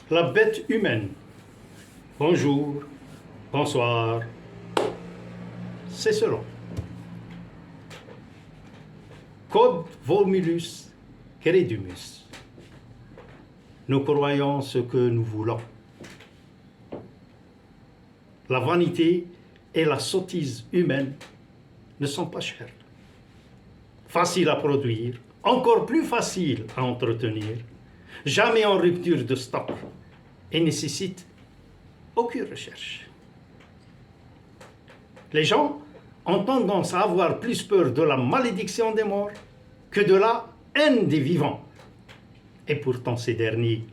La bête humaine. Bonjour, bonsoir. C'est selon. Quod volumilus credumus. Nous croyons ce que nous voulons. La vanité et la sottise humaine ne sont pas chères. Faciles à produire, encore plus faciles à entretenir, jamais en rupture de stock et nécessitent aucune recherche. Les gens ont tendance à avoir plus peur de la malédiction des morts que de la haine des vivants. Et pourtant, ces derniers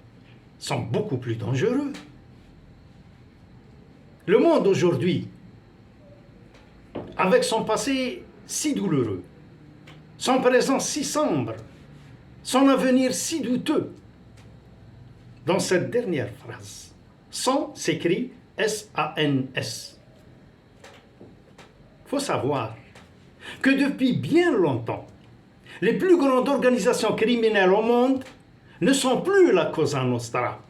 sont beaucoup plus dangereux. Le monde aujourd'hui, avec son passé si douloureux, son présent si sombre, son avenir si douteux, dans cette dernière phrase, son s'écrit S-A-N-S. Il faut savoir que depuis bien longtemps, les plus grandes organisations criminelles au monde ne sont plus la Cosa Nostra,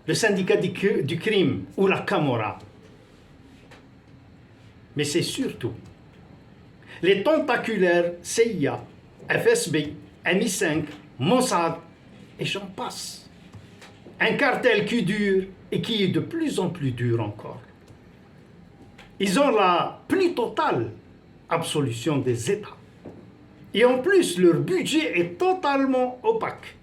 le syndicat du crime ou la Camorra. Mais c'est surtout les tentaculaires CIA, FSB, MI5, Mossad, et j'en passe. Un cartel qui dure et qui est de plus en plus dur encore. Ils ont la plus totale absolution des États. Et en plus, leur budget est totalement opaque.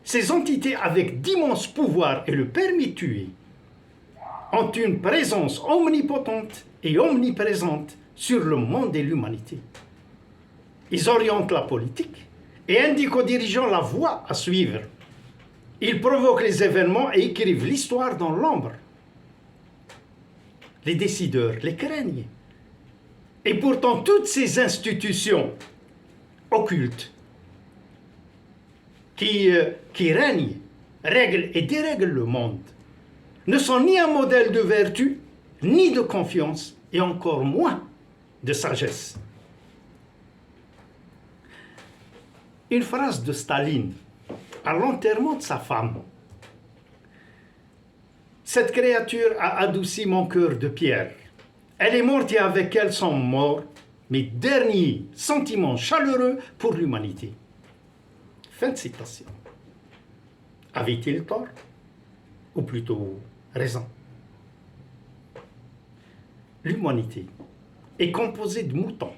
Ces entités avec d'immenses pouvoirs et le permis de tuer ont une présence omnipotente et omniprésente sur le monde et l'humanité. Ils orientent la politique et indiquent aux dirigeants la voie à suivre. Ils provoquent les événements et écrivent l'histoire dans l'ombre. Les décideurs les craignent. Et pourtant, toutes ces institutions occultes qui règnent, règlent et dérèglent le monde ne sont ni un modèle de vertu, ni de confiance, et encore moins de sagesse. Une phrase de Staline à l'enterrement de sa femme. Cette créature a adouci mon cœur de pierre. Elle est morte et avec elle sont morts mes derniers sentiments chaleureux pour l'humanité. Fin de citation. Avait-il tort? Ou plutôt raison? L'humanité est composée de moutons.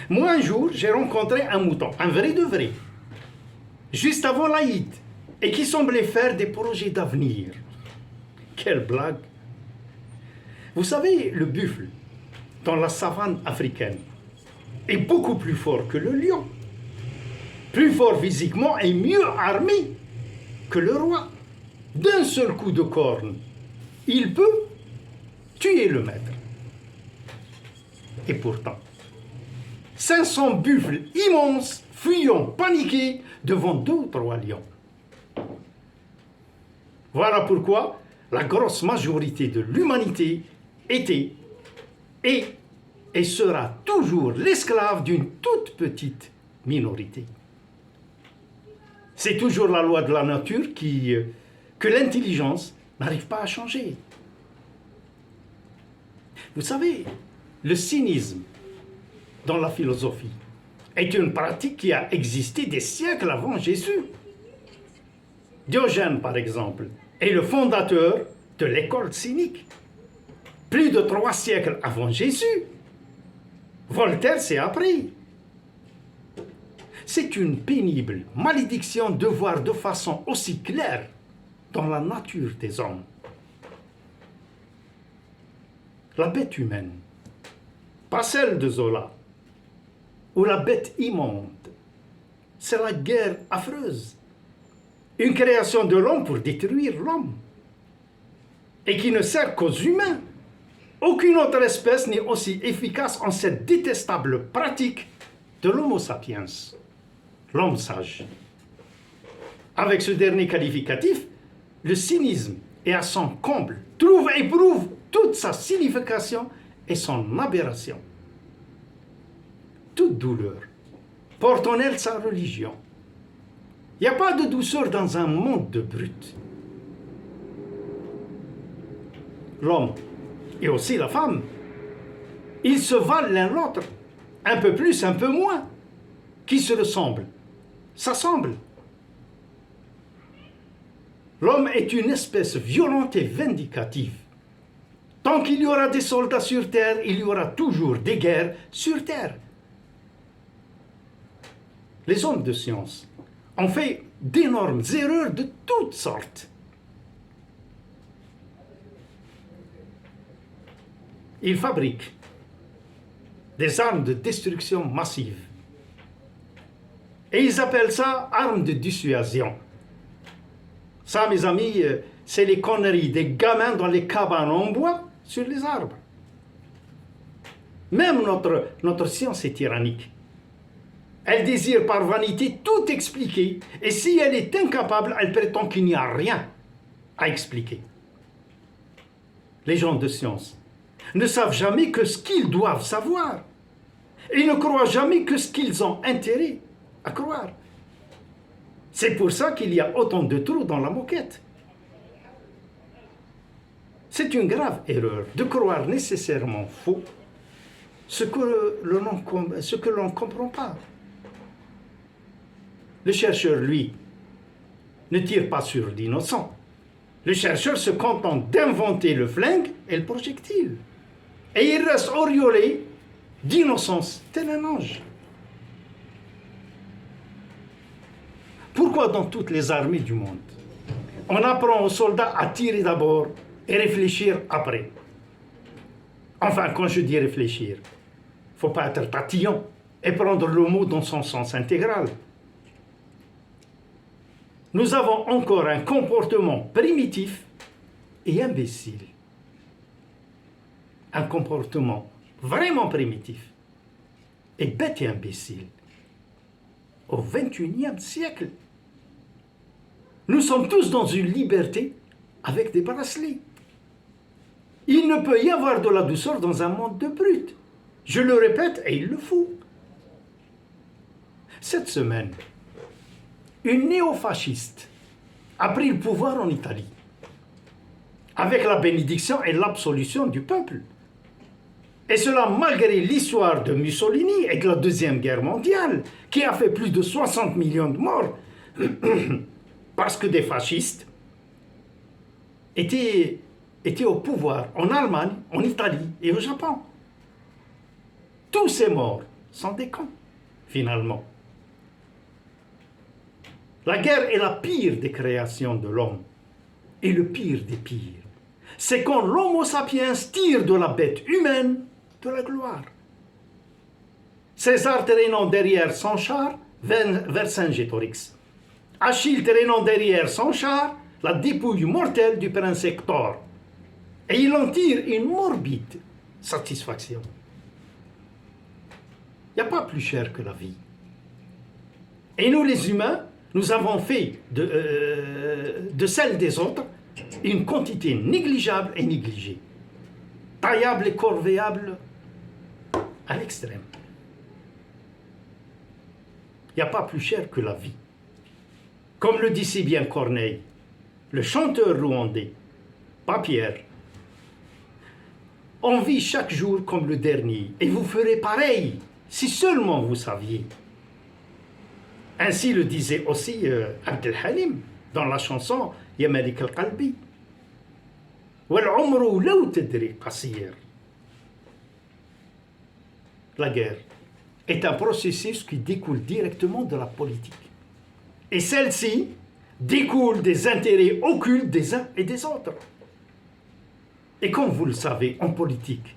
Moi, un jour, j'ai rencontré un mouton, un vrai de vrai, juste avant l'Aïd, et qui semblait faire des projets d'avenir. Quelle blague! Vous savez, le buffle, dans la savane africaine, est beaucoup plus fort que le lion, plus fort physiquement et mieux armé que le roi. D'un seul coup de corne, il peut tuer le maître. Et pourtant, 500 buffles immenses fuyant paniqués devant 2 ou 3 lions. Voilà pourquoi la grosse majorité de l'humanité était et sera toujours l'esclave d'une toute petite minorité. C'est toujours la loi de la nature que l'intelligence n'arrive pas à changer. Vous savez, le cynisme dans la philosophie est une pratique qui a existé des siècles avant Jésus. Diogène, par exemple, est le fondateur de l'école cynique. Plus de 3 siècles avant Jésus. Voltaire, c'est après. C'est une pénible malédiction de voir de façon aussi claire dans la nature des hommes. La bête humaine, pas celle de Zola, ou la bête immonde, c'est la guerre affreuse. Une création de l'homme pour détruire l'homme. Et qui ne sert qu'aux humains. Aucune autre espèce n'est aussi efficace en cette détestable pratique de l'homo sapiens, l'homme sage. Avec ce dernier qualificatif, le cynisme est à son comble, trouve et prouve toute sa signification et son aberration. Toute douleur porte en elle sa religion. Il n'y a pas de douceur dans un monde de brutes. L'homme et aussi la femme, ils se valent l'un l'autre, un peu plus, un peu moins, qui se ressemblent, s'assemblent. L'homme est une espèce violente et vindicative. Tant qu'il y aura des soldats sur terre, il y aura toujours des guerres sur terre. Les hommes de science ont fait d'énormes erreurs de toutes sortes. Ils fabriquent des armes de destruction massive. Et ils appellent ça armes de dissuasion. Ça, mes amis, c'est les conneries des gamins dans les cabanes en bois sur les arbres. Même notre science est tyrannique. Elle désire par vanité tout expliquer, et si elle est incapable, elle prétend qu'il n'y a rien à expliquer. Les gens de science ne savent jamais que ce qu'ils doivent savoir. Ils ne croient jamais que ce qu'ils ont intérêt à croire. C'est pour ça qu'il y a autant de trous dans la moquette. C'est une grave erreur de croire nécessairement faux ce que l'on ne comprend pas. Le chercheur, lui, ne tire pas sur l'innocent. Le chercheur se contente d'inventer le flingue et le projectile. Et il reste auréolé d'innocence, tel un ange. Pourquoi dans toutes les armées du monde, on apprend aux soldats à tirer d'abord et réfléchir après? Enfin, quand je dis réfléchir, il ne faut pas être tatillon et prendre le mot dans son sens intégral. Nous avons encore un comportement primitif et imbécile. Un comportement vraiment primitif et bête et imbécile. Au XXIe siècle, nous sommes tous dans une liberté avec des bracelets. Il ne peut y avoir de la douceur dans un monde de brutes. Je le répète et il le faut. Cette semaine, une néofasciste a pris le pouvoir en Italie, avec la bénédiction et l'absolution du peuple. Et cela malgré l'histoire de Mussolini et de la Deuxième Guerre mondiale, qui a fait plus de 60 millions de morts, parce que des fascistes étaient au pouvoir en Allemagne, en Italie et au Japon. Tous ces morts sont des cons, finalement. La guerre est la pire des créations de l'homme, et le pire des pires. C'est quand l'homo sapiens tire de la bête humaine de la gloire. César traînant derrière son char Vercingétorix. Achille traînant derrière son char la dépouille mortelle du prince Hector. Et il en tire une morbide satisfaction. Il n'y a pas plus cher que la vie. Et nous les humains, nous avons fait de celle des autres une quantité négligeable et négligée, taillable et corvéable à l'extrême. Il n'y a pas plus cher que la vie. Comme le dit si bien Corneille, le chanteur rwandais, pas Pierre. On vit chaque jour comme le dernier, et vous ferez pareil, si seulement vous saviez. Ainsi le disait aussi Abd al-Halim dans la chanson Ya Malik al-Qalbi. وَالْعُمْرُ لَوْ تَدْرِي قَصِيرٌ. La guerre est un processus qui découle directement de la politique. Et celle-ci découle des intérêts occultes des uns et des autres. Et comme vous le savez, en politique,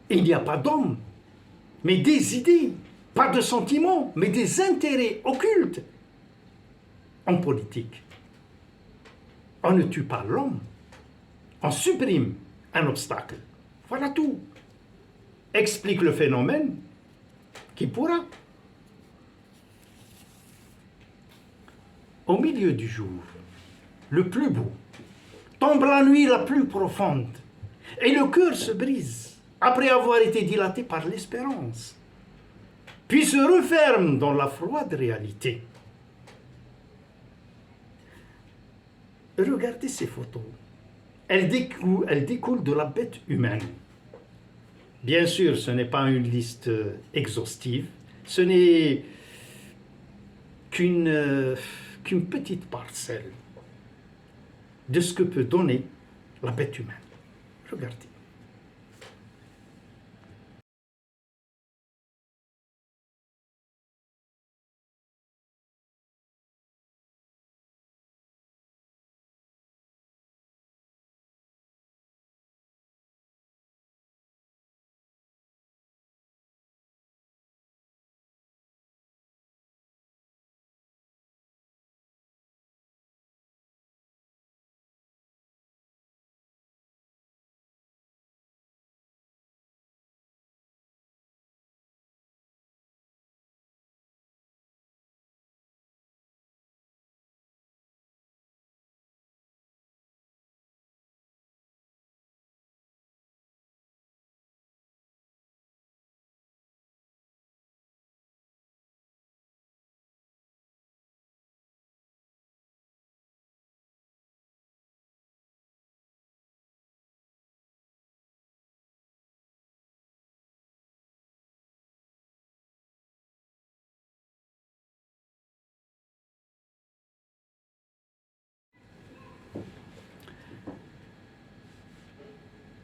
il n'y a pas d'hommes, mais des idées. Pas de sentiments, mais des intérêts occultes. En politique, on ne tue pas l'homme, on supprime un obstacle. Voilà tout. Explique le phénomène qui pourra. Au milieu du jour, le plus beau, tombe la nuit la plus profonde, et le cœur se brise après avoir été dilaté par l'espérance, puis se referme dans la froide réalité. Regardez ces photos. Elles découlent de la bête humaine. Bien sûr, ce n'est pas une liste exhaustive. Ce n'est qu'une petite parcelle de ce que peut donner la bête humaine. Regardez.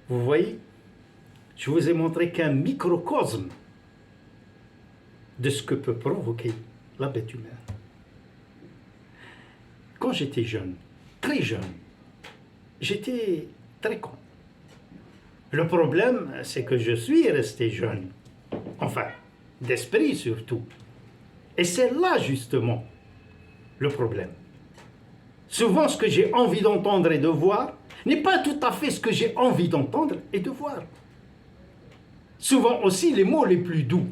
Vous voyez, je vous ai montré qu'un microcosme de ce que peut provoquer la bête humaine. Quand j'étais jeune, très jeune, j'étais très con. Le problème, c'est que je suis resté jeune. Enfin, d'esprit surtout. Et c'est là justement le problème. Souvent, ce que j'ai envie d'entendre et de voir n'est pas tout à fait ce que j'ai envie d'entendre et de voir. Souvent aussi, les mots les plus doux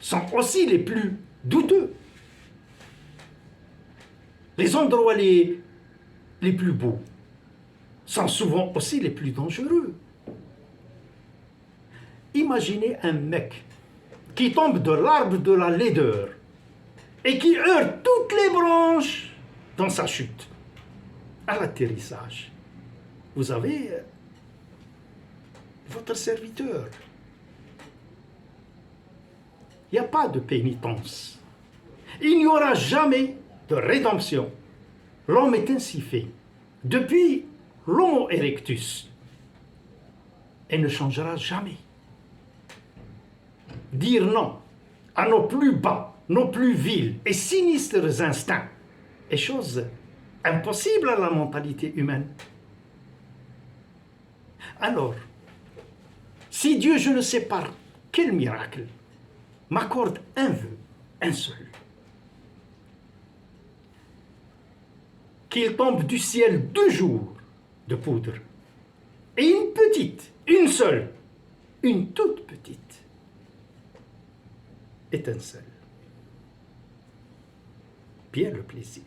sont aussi les plus douteux. Les endroits les plus beaux sont souvent aussi les plus dangereux. Imaginez un mec qui tombe de l'arbre de la laideur et qui heurte toutes les branches dans sa chute. À l'atterrissage, vous avez votre serviteur. Il n'y a pas de pénitence. Il n'y aura jamais de rédemption. L'homme est ainsi fait. Depuis l'Homo erectus, et ne changera jamais. Dire non à nos plus bas, nos plus vils et sinistres instincts est chose impossible à la mentalité humaine. Alors, si Dieu, je ne sais par quel miracle, m'accorde un vœu, un seul, qu'il tombe du ciel 2 jours de poudre, et une petite, une seule, une toute petite étincelle. Bien le plaisir.